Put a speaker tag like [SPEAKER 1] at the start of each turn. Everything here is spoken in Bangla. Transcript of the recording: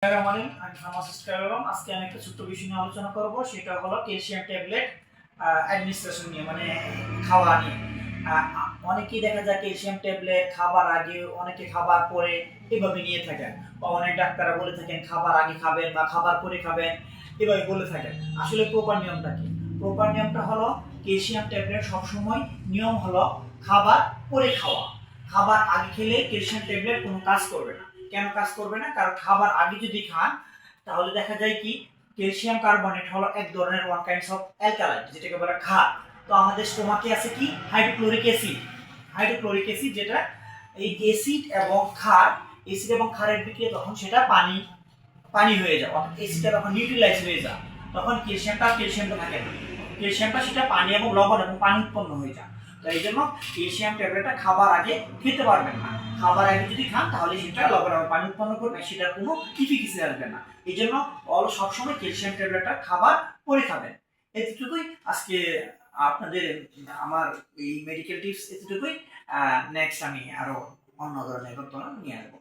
[SPEAKER 1] আমি ফার্মাসিস্ট কালাম। আজকে আমি একটা ছোট্ট বিষয় নিয়ে আলোচনা করব, সেটা হলো ক্যালসিয়াম ট্যাবলেট অ্যাডমিনিস্ট্রেশন নিয়ে, মানে খাওয়া নিয়ে। অনেকেই দেখা যায় ক্যালসিয়াম ট্যাবলেট খাবার আগে, অনেকে খাবার পরে এভাবে নিয়ে থাকেন, বা অনেক ডাক্তাররা বলে থাকেন খাবার আগে খাবেন বা খাবার পরে খাবেন, এভাবে বলে থাকেন। আসলে প্রপার নিয়মটা কি? প্রপার নিয়মটা হলো ক্যালসিয়াম ট্যাবলেট সবসময় নিয়ম হলো খাবার পরে খাওয়া। খাবার আগে খেলে ক্যালসিয়াম ট্যাবলেট কোনো কাজ করবে না। কেন কাজ করবে না? কারণ খাবার আগে যদি খান তাহলে দেখা যায় কি, ক্যালসিয়াম কার্বনেট হলো এক ধরনের ওয়ান কাইন্ডস অফ অ্যালকালাইড, যেটাকে বলে ক্ষার। তো আমাদের স্টোমাকে আছে কি হাইড্রোক্লোরিক অ্যাসিড। হাইড্রোক্লোরিক অ্যাসিড যেটা এই অ্যাসিড এবং ক্ষার, অ্যাসিড এবং ক্ষারের বিক্রিয়া তখন সেটা পানি পানি হয়ে যায়, অর্থাৎ অ্যাসিডটা তখন নিউট্রিলাইজ হয়ে যায়। তখন ক্যালসিয়ামটা থাকে না, ক্যালসিয়ামটা সেটা পানি এবং লবণ এবং পানি উৎপন্ন হয়ে যায়। তো এই জন্য ক্যালসিয়াম ট্যাবলেটটা খাবার আগে খেতে পারবেন না। খাবার আগে যদি খান তাহলে সেটা লবণ এবং পানি উৎপন্ন করবে, সেটার কোনো ইফিকাসি আসবে না। এই জন্য সবসময় ক্যালসিয়াম ট্যাবলেটটা খাবার পরে খাবেন। এতটুকুই আজকে আপনাদের আমার এই মেডিকেল টিপস, এতটুকুই। নেক্সট আমি আরো অন্য ধরনের ঘটনা নিয়ে আসবো।